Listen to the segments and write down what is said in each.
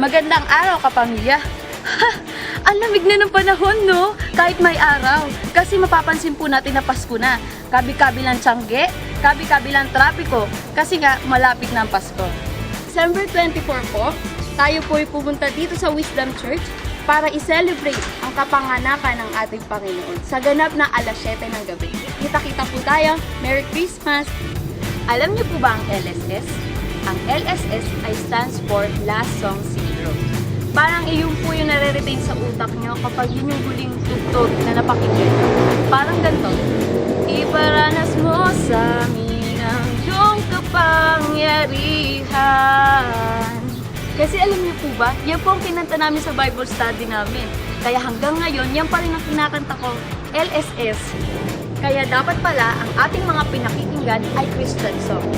Magandang araw, kapamilya. Ha! Ang lamig na ng panahon, no? Kahit may araw. Kasi mapapansin po natin na Pasko na. Kabi-kabilang tiyangge, kabi-kabilang trapiko. Kasi nga, malapit na ang Pasko. December 24 po, tayo po ay pumunta dito sa Wisdom Church para i-celebrate ang kapanganakan ng ating Panginoon sa ganap na alas 7 ng gabi. Kita-kita po tayo. Merry Christmas! Alam niyo po ba ang LSS? Ang LSS ay stands for Last Song Zero. Parang iyon po yung nare-retain sa utak nyo kapag yun yung huling tugtog na napakinggan nyo. Parang ganito. Iparanas mo sa amin ang iyong kapangyarihan. Kasi alam niyo po ba, yan po ang kinanta namin sa Bible study namin. Kaya hanggang ngayon, yan pa rin ang kinakanta ko, LSS. Kaya dapat pala ang ating mga pinakikinggan ay Christian song.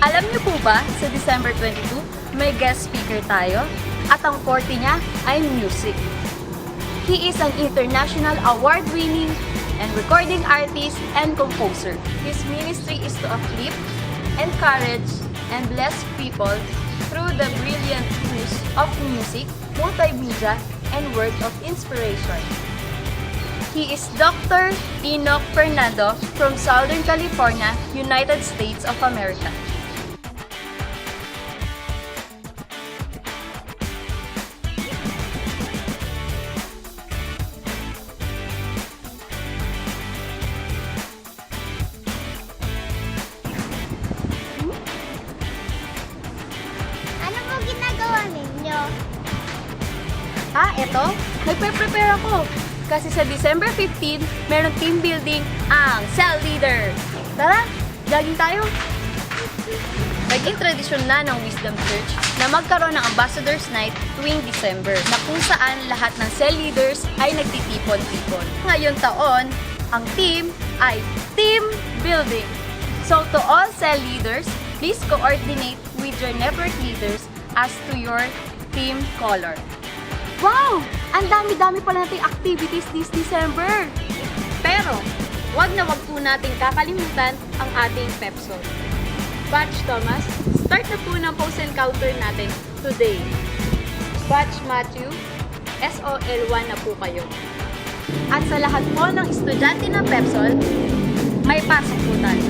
Alam niyo po ba, sa December 22, may guest speaker tayo? At ang forte niya ay music. He is an international award-winning and recording artist and composer. His ministry is to uplift, encourage, and bless people through the brilliant use of music, multimedia, and words of inspiration. He is Dr. Enoch Fernando from Southern California, United States of America. Ano po ginagawa ninyo? Eto, nagpe-prepare ako. Kasi sa December 15, meron team building ang Cell Leader. Tara, jogging tayo. Naging tradisyon na ng Wisdom Church na magkaroon ng Ambassadors Night tuwing December na kung saan lahat ng cell leaders ay nagtitipon-tipon. Ngayon taon, ang team ay team building. So to all cell leaders, please coordinate with your network leaders as to your team color. Wow! Ang dami-dami pala nating activities this December! Pero, wag na wag po nating kakalimutan ang ating Pepsol. Batch Thomas, start na po ng post encounter natin today. Batch Matthew, SOL1 na po kayo. At sa lahat po ng estudyante ng Pepsol, may pasok po tayo.